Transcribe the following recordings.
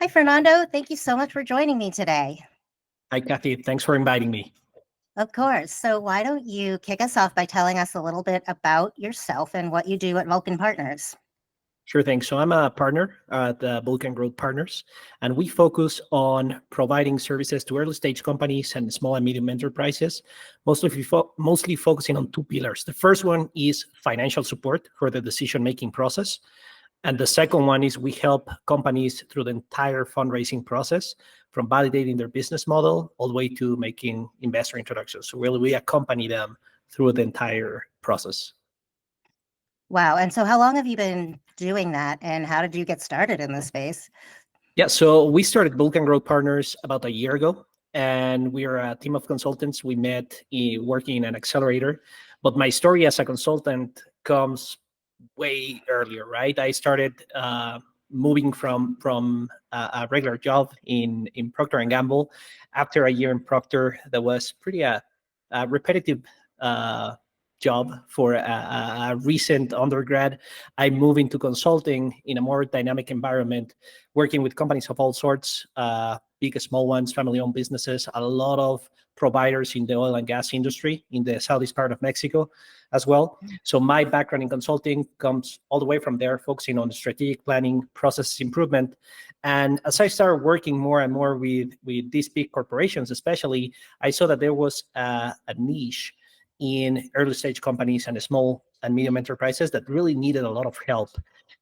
Hi, Fernando. Thank you so much for joining me today. Hi, Kathy. Thanks for inviting me. Of course. So, why don't you kick us off by telling us a little bit about yourself and what you do at Vulcan Partners? Sure thing. So I'm a partner at the Vulcan Growth Partners, and we focus on providing services to early stage companies and small and medium enterprises, mostly focusing on two pillars. The first one is financial support for the decision-making process. And the second one is we help companies through the entire fundraising process, from validating their business model all the way to making investor introductions. So really, we accompany them through the entire process. Wow. And so, how long have you been doing that, and how did you get started in this space? Yeah, so we started Vulcan Growth Partners about a year ago, and we are a team of consultants. We met working in an accelerator, but my story as a consultant comes way earlier, right? I started moving from a regular job in Procter and Gamble. After a year in Procter, that was pretty a repetitive job for a recent undergrad. I moved into consulting in a more dynamic environment, working with companies of all sorts, big, small ones, family-owned businesses, a lot of providers in the oil and gas industry in the southeast part of Mexico as well. So my background in consulting comes all the way from there, focusing on strategic planning, process improvement. And as I started working more and more with these big corporations, especially, I saw that there was a niche in early stage companies and small and medium enterprises that really needed a lot of help,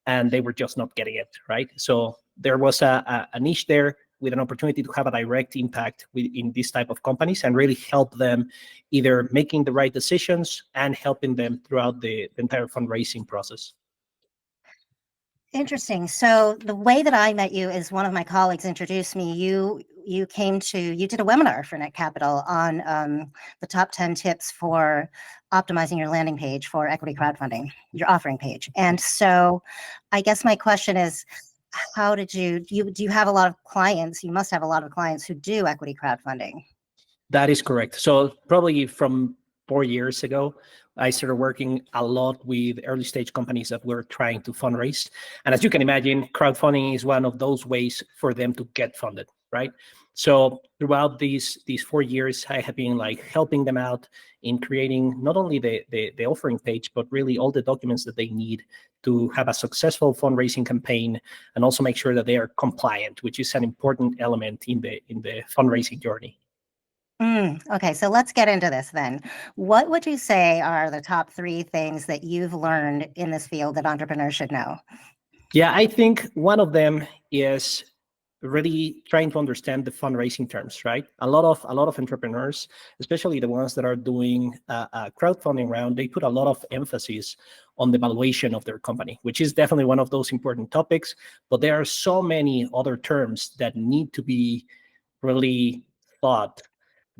and they were just not getting it, right? So there was a niche there with an opportunity to have a direct impact in these type of companies and really help them either making the right decisions and helping them throughout the entire fundraising process. Interesting. So, the way that I met you is one of my colleagues introduced me. You did a webinar for Netcapital on the top 10 tips for optimizing your landing page for equity crowdfunding, your offering page. And so, I guess my question is, how did do you have a lot of clients? You must have a lot of clients who do equity crowdfunding. That is correct. So probably from 4 years ago, I started working a lot with early stage companies that were trying to fundraise. And as you can imagine, crowdfunding is one of those ways for them to get funded, right? So throughout these 4 years, I have been like helping them out in creating not only the offering page, but really all the documents that they need to have a successful fundraising campaign, and also make sure that they are compliant, which is an important element in the fundraising journey. Okay, so let's get into this then. What would you say are the top three things that you've learned in this field that entrepreneurs should know? Yeah, I think one of them is really trying to understand the fundraising terms, right? A lot of entrepreneurs, especially the ones that are doing a crowdfunding round, they put a lot of emphasis on the valuation of their company, which is definitely one of those important topics. But there are so many other terms that need to be really thought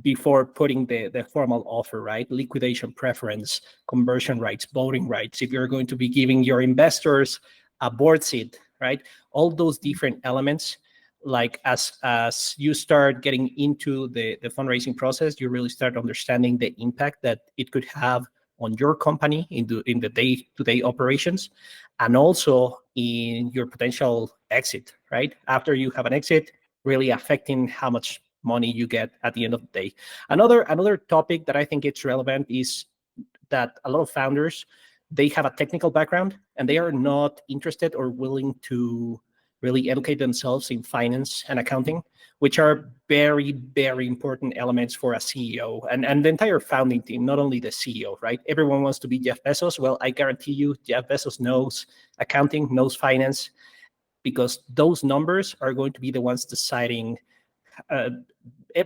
before putting the formal offer, right? Liquidation preference, conversion rights, voting rights, if you're going to be giving your investors a board seat, right? All those different elements, like as you start getting into the fundraising process, you really start understanding the impact that it could have on your company in the day-to-day operations, and also in your potential exit, right? After you have an exit, really affecting how much money you get at the end of the day. Another topic that I think it's relevant is that a lot of founders, they have a technical background and they are not interested or willing to really educate themselves in finance and accounting, which are very, very important elements for a CEO and the entire founding team, not only the CEO, right? Everyone wants to be Jeff Bezos. Well, I guarantee you, Jeff Bezos knows accounting, knows finance, because those numbers are going to be the ones deciding uh,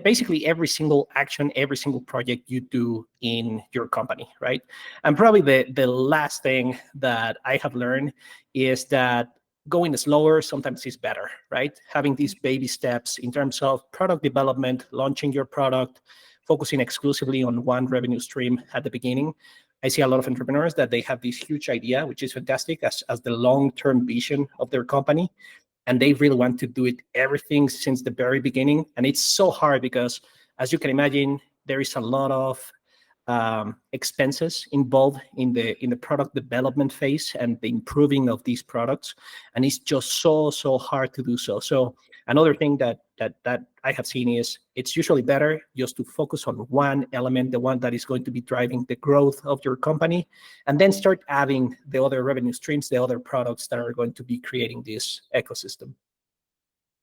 basically every single action, every single project you do in your company, right? And probably the last thing that I have learned is that going slower sometimes is better, right? Having these baby steps in terms of product development, launching your product, focusing exclusively on one revenue stream at the beginning. I see a lot of entrepreneurs that they have this huge idea, which is fantastic as the long-term vision of their company, and they really want to do it everything since the very beginning. And it's so hard because, as you can imagine, there is a lot of expenses involved in the product development phase and the improving of these products, and it's just so hard to do so. So another thing that I have seen is it's usually better just to focus on one element, the one that is going to be driving the growth of your company, and then start adding the other revenue streams, the other products that are going to be creating this ecosystem.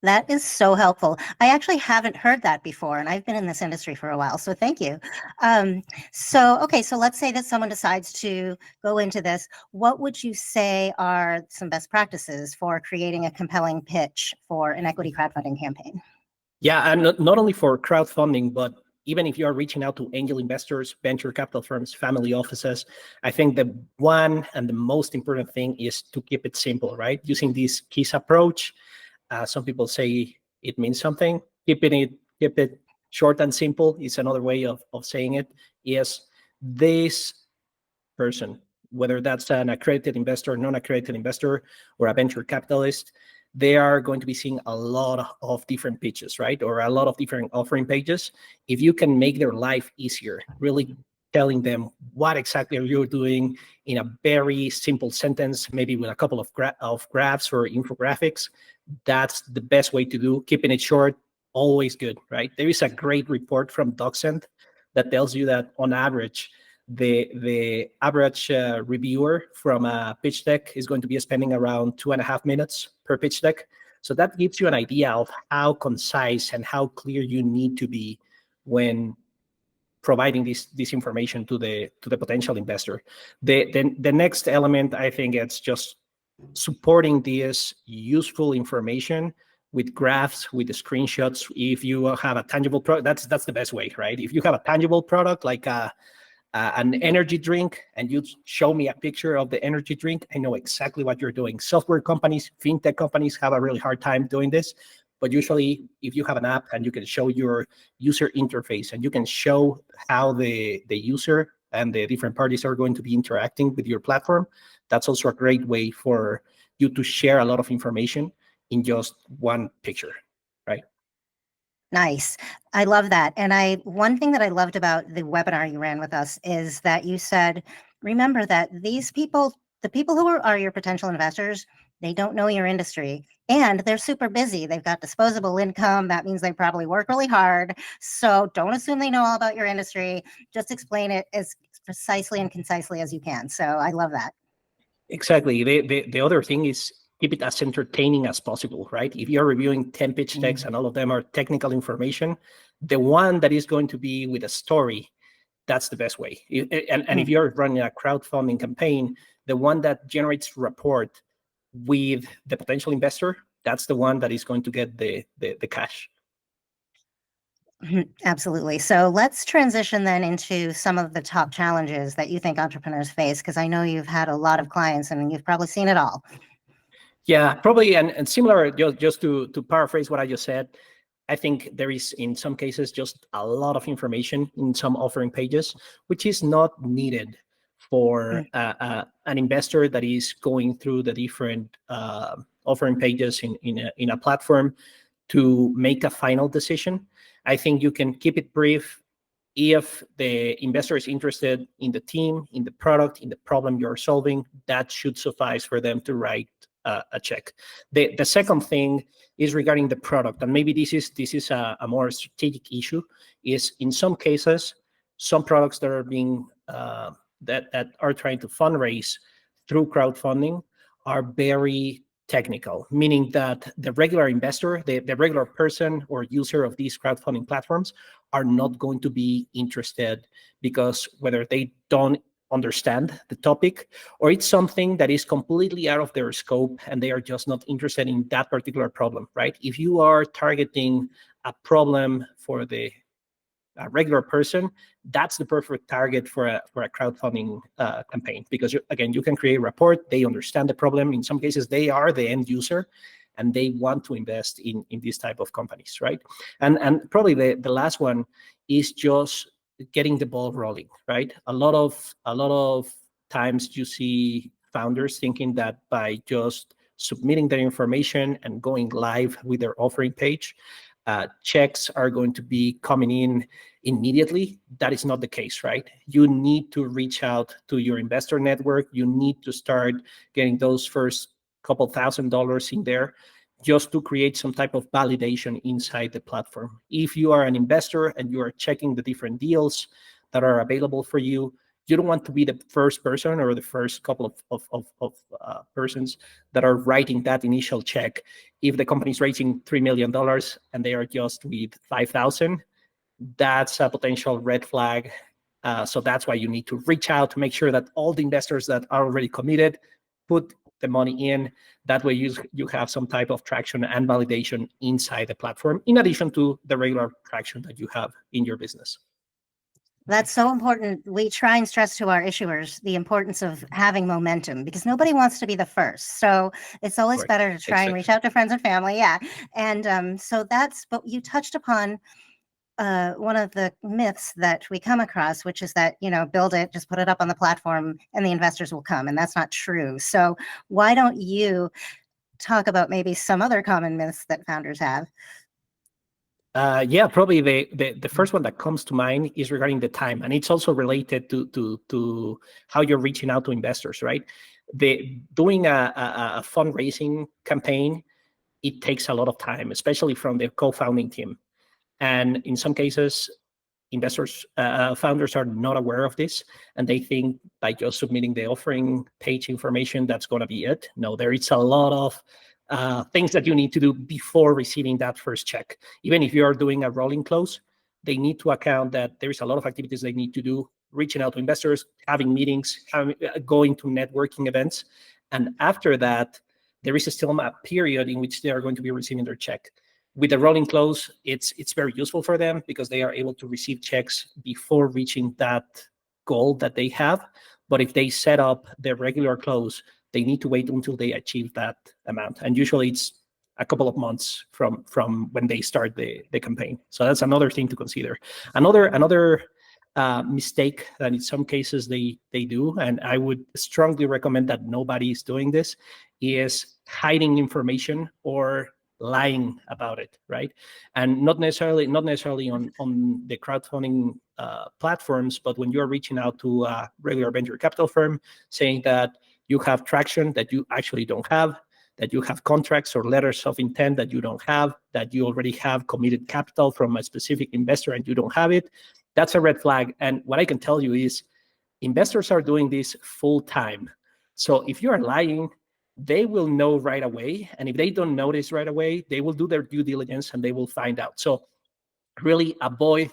That is so helpful. I actually haven't heard that before, and I've been in this industry for a while, so thank you. Okay, so let's say that someone decides to go into this. What would you say are some best practices for creating a compelling pitch for an equity crowdfunding campaign? Yeah, and not only for crowdfunding, but even if you are reaching out to angel investors, venture capital firms, family offices, I think the one and the most important thing is to keep it simple, right? Using this KISS approach. Some people say it means something. Keep it short and simple is another way of saying it. Is this person, whether that's an accredited investor, non-accredited investor, or a venture capitalist, they are going to be seeing a lot of different pitches, right? Or a lot of different offering pages. If you can make their life easier, really telling them what exactly are you doing in a very simple sentence, maybe with a couple of graphs or infographics, that's the best way to do. Keeping it short, always good, right? There is a great report from DocSend that tells you that on average, the average reviewer from a pitch deck is going to be spending around 2.5 minutes per pitch deck. So that gives you an idea of how concise and how clear you need to be when providing this information to the potential investor. The next element, I think, it's just supporting this useful information with graphs, with the screenshots. If you have a tangible product, that's the best way, right? If you have a tangible product like an energy drink and you show me a picture of the energy drink, I know exactly what you're doing. Software companies, fintech companies have a really hard time doing this. But usually, if you have an app and you can show your user interface and you can show how the user and the different parties are going to be interacting with your platform, that's also a great way for you to share a lot of information in just one picture, right? Nice. I love that. And one thing that I loved about the webinar you ran with us is that you said, remember that these people, the people who are your potential investors, they don't know your industry and they're super busy. They've got disposable income. That means they probably work really hard. So don't assume they know all about your industry. Just explain it as precisely and concisely as you can. So I love that. Exactly. The other thing is keep it as entertaining as possible, right? If you're reviewing 10 pitch decks and all of them are technical information, the one that is going to be with a story, that's the best way. And if you're running a crowdfunding campaign, the one that generates rapport with the potential investor, that's the one that is going to get the cash. Absolutely. So let's transition then into some of the top challenges that you think entrepreneurs face, because I know you've had a lot of clients and you've probably seen it all. Yeah, probably, and similar, just to paraphrase what I just said, I think there is, in some cases, just a lot of information in some offering pages, which is not needed for an investor that is going through the different offering pages in a platform to make a final decision. I think you can keep it brief. If the investor is interested in the team, in the product, in the problem you're solving, that should suffice for them to write a check. The second thing is regarding the product, and maybe this is a more strategic issue. Is in some cases, some products that are being that are trying to fundraise through crowdfunding are very technical, meaning that the regular investor, the regular person or user of these crowdfunding platforms are not going to be interested, because whether they don't understand the topic or it's something that is completely out of their scope and they are just not interested in that particular problem, right? If you are targeting a problem for the regular person, that's the perfect target for a crowdfunding campaign, because again, you can create a report, they understand the problem. In some cases, they are the end user and they want to invest in these type of companies, right? And probably the last one is just getting the ball rolling, right? A lot of times you see founders thinking that by just submitting their information and going live with their offering page, checks are going to be coming in immediately. That is not the case, right? You need to reach out to your investor network. You need to start getting those first couple $1,000s in there just to create some type of validation inside the platform. If you are an investor and you are checking the different deals that are available for you, you don't want to be the first person or the first couple of persons that are writing that initial check. If the company is raising $3 million and they are just with 5,000, that's a potential red flag. So that's why you need to reach out to make sure that all the investors that are already committed put the money in. That way you have some type of traction and validation inside the platform, in addition to the regular traction that you have in your business. That's so important. We try and stress to our issuers the importance of having momentum, because nobody wants to be the first. So it's always better to try and reach out to friends and family. Yeah. And so that's, but you touched upon one of the myths that we come across, which is that, build it, just put it up on the platform and the investors will come. And that's not true. So why don't you talk about maybe some other common myths that founders have? Yeah, probably the first one that comes to mind is regarding the time, and it's also related to how you're reaching out to investors, right? Doing a fundraising campaign, it takes a lot of time, especially from the co-founding team, and in some cases, founders are not aware of this, and they think by just submitting the offering page information, that's going to be it. No, there is a lot of things that you need to do before receiving that first check. Even if you are doing a rolling close, they need to account that there is a lot of activities they need to do, reaching out to investors, having meetings, going to networking events. And after that, there is still a period in which they are going to be receiving their check. With the rolling close, it's very useful for them because they are able to receive checks before reaching that goal that they have. But if they set up their regular close, they need to wait until they achieve that amount. And usually it's a couple of months from when they start the campaign. So that's another thing to consider. Another mistake that in some cases they do, and I would strongly recommend that nobody is doing this, is hiding information or lying about it, right? And not necessarily on the crowdfunding platforms, but when you're reaching out to a regular venture capital firm saying that you have traction that you actually don't have, that you have contracts or letters of intent that you don't have, that you already have committed capital from a specific investor and you don't have it, that's a red flag. And what I can tell you is investors are doing this full time. So if you are lying, they will know right away. And if they don't notice right away, they will do their due diligence and they will find out. So really avoid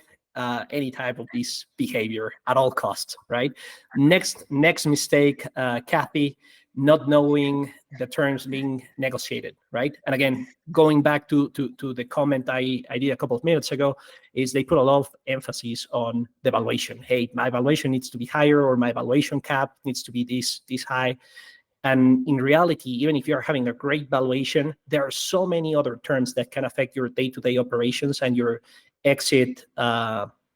any type of this behavior at all costs, right? Next mistake, Kathy, not knowing the terms being negotiated, right? And again, going back to the comment I did a couple of minutes ago, is they put a lot of emphasis on the valuation. Hey, my valuation needs to be higher, or my valuation cap needs to be this high. And in reality, even if you're having a great valuation, there are so many other terms that can affect your day-to-day operations and your exit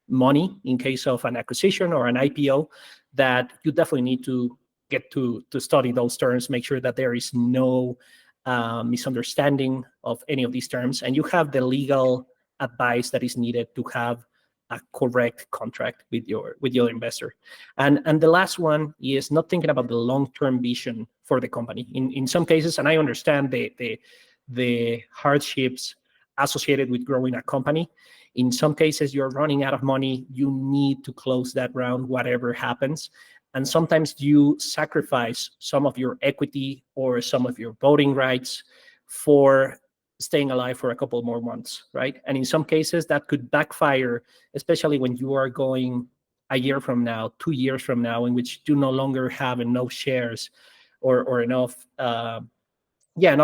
money in case of an acquisition or an IPO, that you definitely need to get to study those terms, make sure that there is no misunderstanding of any of these terms, and you have the legal advice that is needed to have a correct contract with your investor. And the last one is not thinking about the long-term vision for the company. In some cases, and I understand the hardships associated with growing a company, in some cases you're running out of money, you need to close that round whatever happens. And sometimes you sacrifice some of your equity or some of your voting rights for staying alive for a couple more months, right? And in some cases that could backfire, especially when you are going a year from now, 2 years from now, in which you no longer have enough shares or enough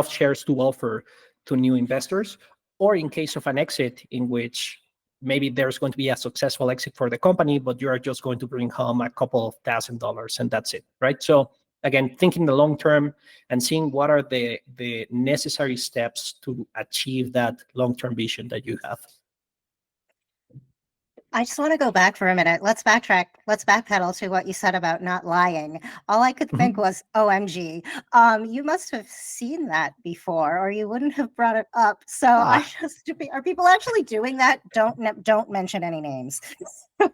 shares to offer to new investors, or in case of an exit in which maybe there's going to be a successful exit for the company, but you are just going to bring home a couple of $1,000 and that's it, right? So again, thinking the long term and seeing what are the necessary steps to achieve that long-term vision that you have. I just want to go back for a minute. Let's backtrack. Let's backpedal to what you said about not lying. All I could think Mhm. was, OMG. You must have seen that before, or you wouldn't have brought it up. So Ah, are people actually doing that? Don't mention any names.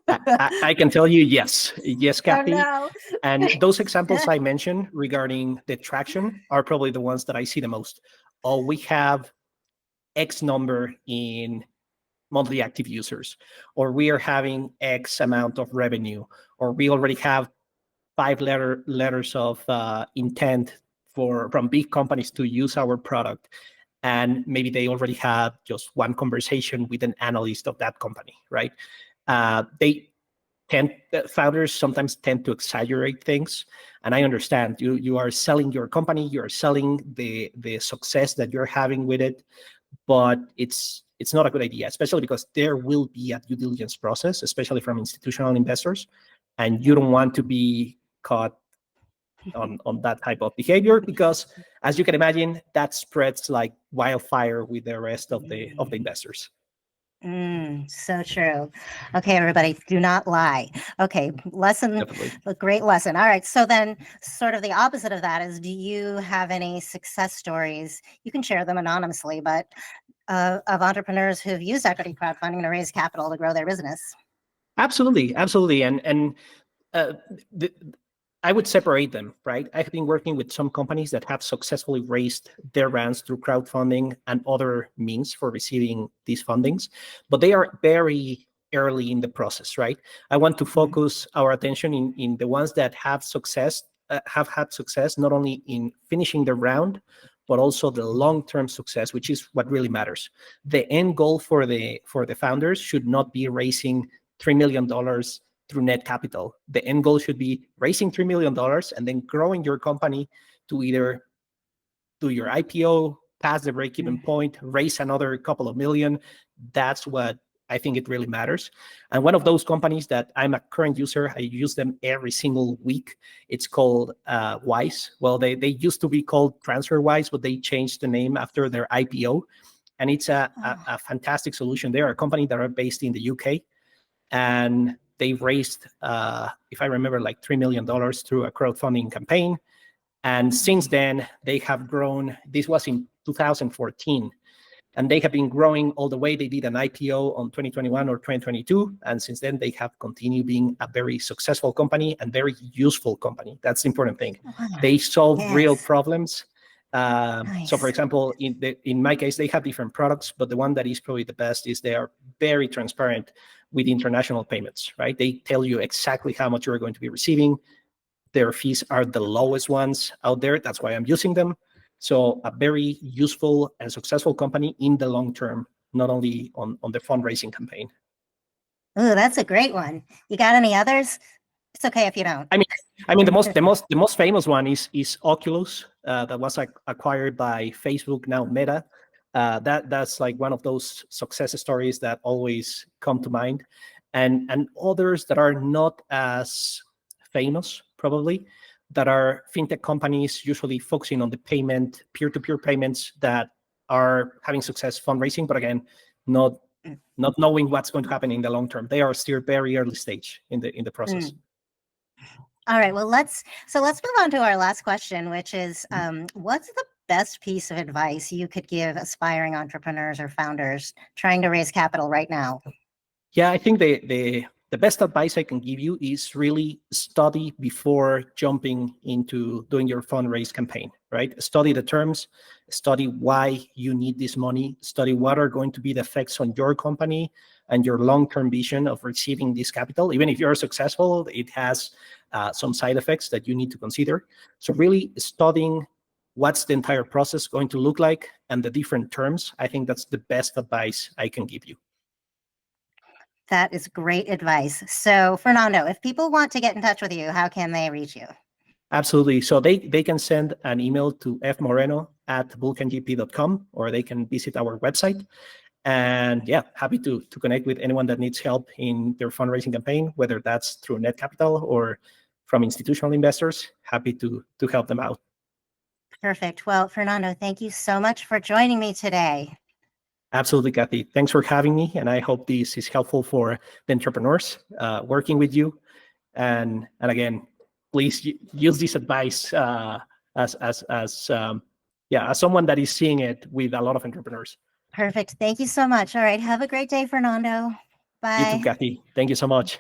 I can tell you, yes, Oh Kathy. no. And those examples I mentioned regarding the traction are probably the ones that I see the most. Oh, we have X number in monthly active users, or we are having X amount of revenue, or we already have letters of intent from big companies to use our product, and maybe they already had just one conversation with an analyst of that company, right? They founders sometimes tend to exaggerate things, and I understand you are selling your company, you are selling the success that you're having with it, but it's not a good idea, especially because there will be a due diligence process, especially from institutional investors, and you don't want to be caught on that type of behavior, because as you can imagine, that spreads like wildfire with the rest of the investors. So true. Okay, everybody, do not lie. Okay, lesson, Definitely. a great lesson. All right, so then sort of the opposite of that is, do you have any success stories? You can share them anonymously, but of entrepreneurs who've used equity crowdfunding to raise capital to grow their business. Absolutely, and uh, the, I would separate them, right? I've been working with some companies that have successfully raised their rounds through crowdfunding and other means for receiving these fundings, but they are very early in the process, right? I want to focus our attention in the ones that have had success, not only in finishing the round, but also the long-term success, which is what really matters. The end goal for the founders should not be raising $3 million through Netcapital. The end goal should be raising $3 million and then growing your company to either do your IPO, pass the break-even point, raise another couple of million. That's what I think it really matters. And one of those companies that I'm a current user, I use them every single week. It's called Wise. Well, they used to be called TransferWise, but they changed the name after their IPO. And it's a fantastic solution. They are a company that are based in the UK, and they raised, if I remember, like $3 million through a crowdfunding campaign. And since then, they have grown. This was in 2014, and they have been growing all the way. They did an IPO on 2021 or 2022, and since then they have continued being a very successful company and very useful company. That's the important thing. They solve real Yes. problems. So, for Nice. example, in my case, they have different products, but the one that is probably the best is they are very transparent with international payments, right? They tell you exactly how much you're going to be receiving. Their fees are the lowest ones out there. That's why I'm using them. So a very useful and successful company in the long term, not only on the fundraising campaign. Ooh, that's a great one. You got any others? It's okay if you don't. I mean, the most famous one is Oculus, that was acquired by Facebook, now Meta. That's like one of those success stories that always come to mind, and others that are not as famous probably, that are fintech companies usually focusing on the payment, peer-to-peer payments, that are having success fundraising, but again, not not knowing what's going to happen in the long term. They are still very early stage in the process. Mm. All right. Well, let's move on to our last question, which is, what's the best piece of advice you could give aspiring entrepreneurs or founders trying to raise capital right now? Yeah, I think the best advice I can give you is really study before jumping into doing your fundraise campaign, right? Study the terms, study why you need this money, study what are going to be the effects on your company and your long-term vision of receiving this capital. Even if you're successful, it has some side effects that you need to consider. So really studying what's the entire process going to look like and the different terms, I think that's the best advice I can give you. That is great advice. So, Fernando, if people want to get in touch with you, how can they reach you? Absolutely. So they can send an email to fmoreno@vulcangp.com, or they can visit our website. And yeah, happy to connect with anyone that needs help in their fundraising campaign, whether that's through Netcapital or from institutional investors. Happy to help them out. Perfect. Well, Fernando, thank you so much for joining me today. Absolutely, Kathy. Thanks for having me, and I hope this is helpful for the entrepreneurs working with you. And again, please use this advice as someone that is seeing it with a lot of entrepreneurs. Perfect. Thank you so much. All right. Have a great day, Fernando. You too, Bye. Kathy. Thank you so much.